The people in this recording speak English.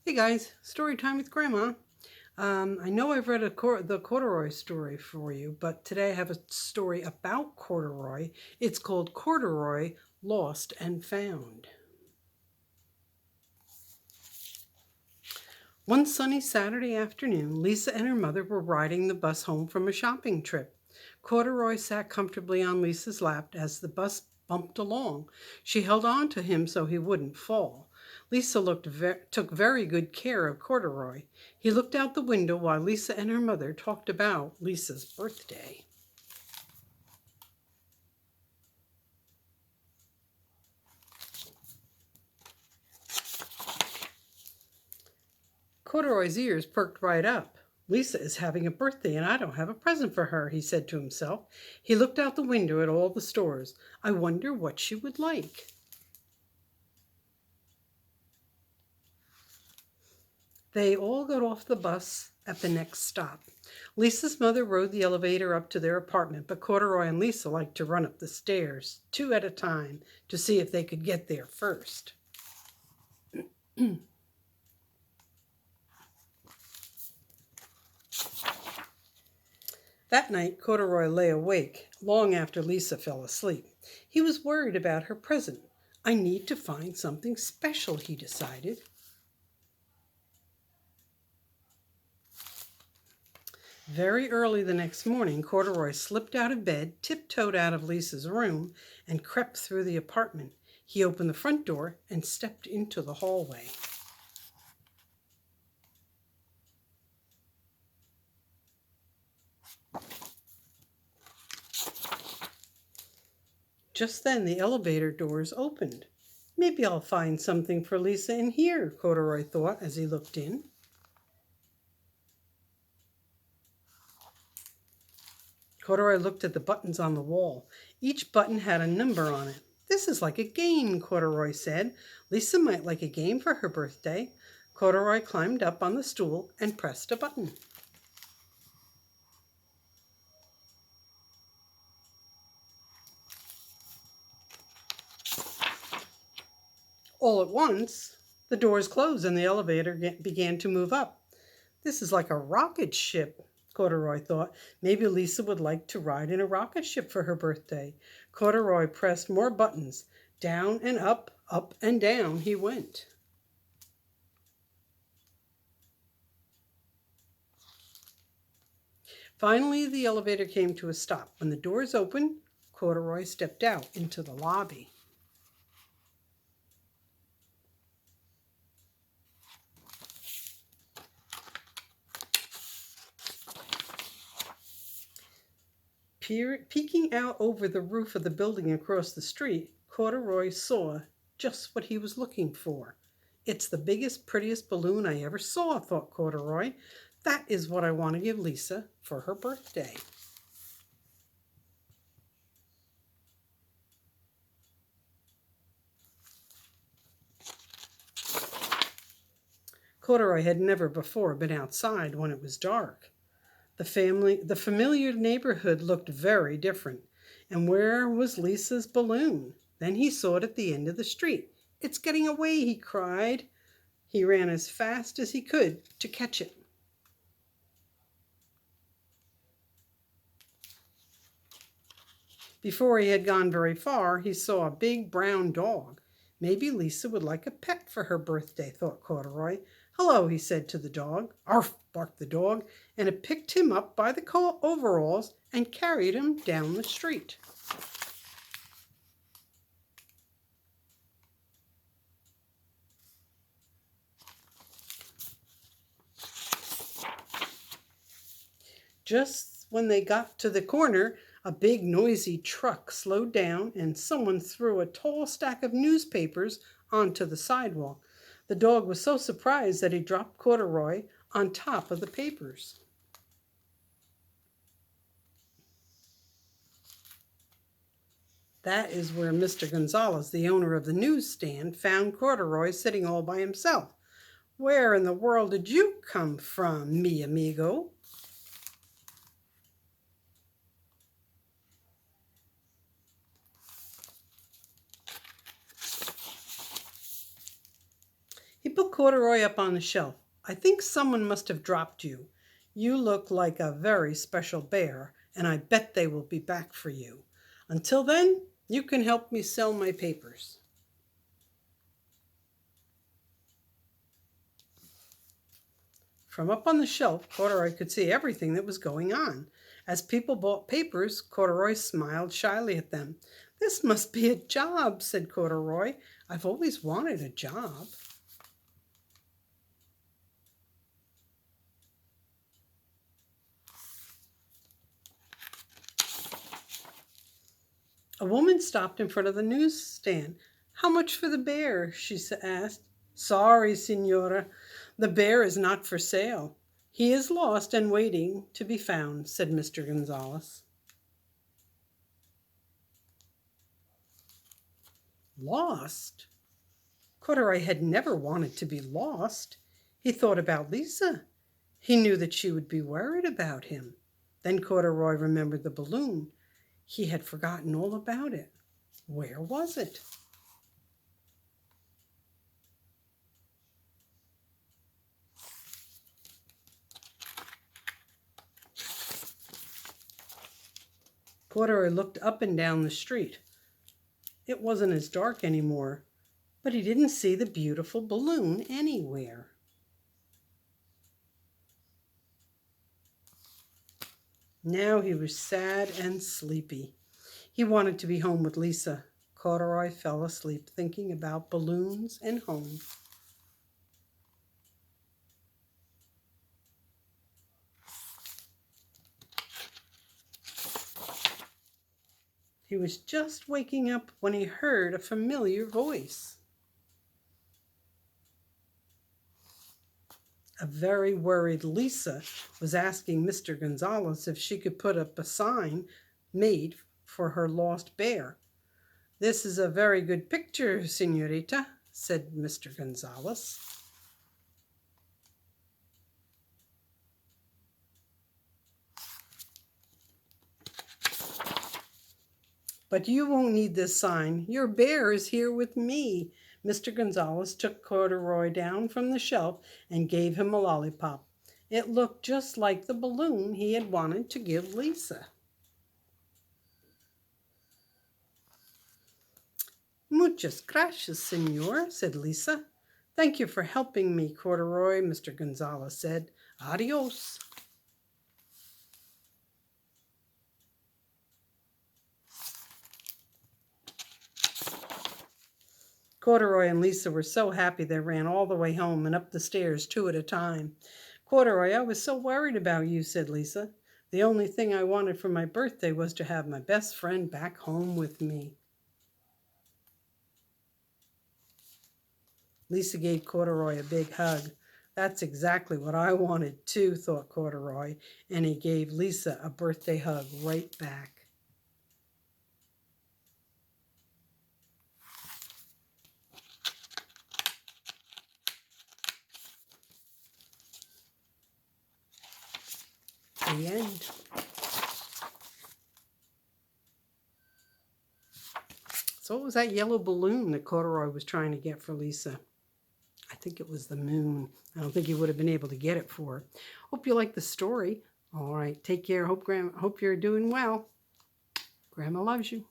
Hey guys, story time with Grandma. I know I've read the corduroy story for you, but today I have a story about corduroy. It's called Corduroy Lost and Found. One sunny Saturday afternoon, Lisa and her mother were riding the bus home from a shopping trip. Corduroy sat comfortably on Lisa's lap as the bus bumped along. She held on to him so he wouldn't fall. Lisa took very good care of Corduroy. He looked out the window while Lisa and her mother talked about Lisa's birthday. Corduroy's ears perked right up. Lisa is having a birthday and I don't have a present for her, he said to himself. He looked out the window at all the stores. I wonder what she would like. They all got off the bus at the next stop. Lisa's mother rode the elevator up to their apartment, but Corduroy and Lisa liked to run up the stairs, two at a time, to see if they could get there first. That night, Corduroy lay awake long after Lisa fell asleep. He was worried about her present. I need to find something special, he decided. Very early the next morning, Corduroy slipped out of bed, tiptoed out of Lisa's room, and crept through the apartment. He opened the front door and stepped into the hallway. Just then, the elevator doors opened. Maybe I'll find something for Lisa in here, Corduroy thought as he looked in. Corduroy looked at the buttons on the wall. Each button had a number on it. This is like a game, Corduroy said. Lisa might like a game for her birthday. Corduroy climbed up on the stool and pressed a button. All at once, the doors closed and the elevator began to move up. This is like a rocket ship, Corduroy thought. Maybe Lisa would like to ride in a rocket ship for her birthday. Corduroy pressed more buttons. Down and up and down he went. Finally, the elevator came to a stop. When the doors opened, Corduroy stepped out into the lobby. Peeking out over the roof of the building across the street, Corduroy saw just what he was looking for. It's the biggest, prettiest balloon I ever saw, thought Corduroy. That is what I want to give Lisa for her birthday. Corduroy had never before been outside when it was dark. The familiar neighborhood looked very different. And where was Lisa's balloon? Then he saw it at the end of the street. It's getting away, he cried. He ran as fast as he could to catch it. Before he had gone very far, he saw a big brown dog. Maybe Lisa would like a pet for her birthday, thought Corduroy. Hello, he said to the dog. Arf, barked the dog, and it picked him up by the overalls and carried him down the street. Just when they got to the corner, a big noisy truck slowed down and someone threw a tall stack of newspapers onto the sidewalk. The dog was so surprised that he dropped Corduroy on top of the papers. That is where Mr. Gonzalez, the owner of the newsstand, found Corduroy sitting all by himself. Where in the world did you come from, mi amigo? He put Corduroy up on the shelf. I think someone must have dropped you. You look like a very special bear, and I bet they will be back for you. Until then, you can help me sell my papers. From up on the shelf, Corduroy could see everything that was going on. As people bought papers, Corduroy smiled shyly at them. This must be a job, said Corduroy. I've always wanted a job. A woman stopped in front of the newsstand. How much for the bear? She asked. Sorry, Signora, the bear is not for sale. He is lost and waiting to be found, said Mr. Gonzalez. Lost? Corduroy had never wanted to be lost. He thought about Lisa. He knew that she would be worried about him. Then Corduroy remembered the balloon. He had forgotten all about it. Where was it? Corduroy looked up and down the street. It wasn't as dark anymore, but he didn't see the beautiful balloon anywhere. Now he was sad and sleepy. He wanted to be home with Lisa. Corduroy fell asleep thinking about balloons and home. He was just waking up when he heard a familiar voice. A very worried Lisa was asking Mr. Gonzalez if she could put up a sign made for her lost bear. This is a very good picture, Senorita, said Mr. Gonzalez. But you won't need this sign. Your bear is here with me. Mr. Gonzalez took Corduroy down from the shelf and gave him a lollipop. It looked just like the balloon he had wanted to give Lisa. Muchas gracias, senor, said Lisa. Thank you for helping me, Corduroy, Mr. Gonzalez said. Adios. Corduroy and Lisa were so happy they ran all the way home and up the stairs 2 at a time. Corduroy, I was so worried about you, said Lisa. The only thing I wanted for my birthday was to have my best friend back home with me. Lisa gave Corduroy a big hug. That's exactly what I wanted too, thought Corduroy, and he gave Lisa a birthday hug right back. The end. So what was that yellow balloon that Corduroy was trying to get for Lisa? I think it was the moon. I don't think he would have been able to get it for her. Hope you like the story. All right, take care. Hope you're doing well. Grandma loves you.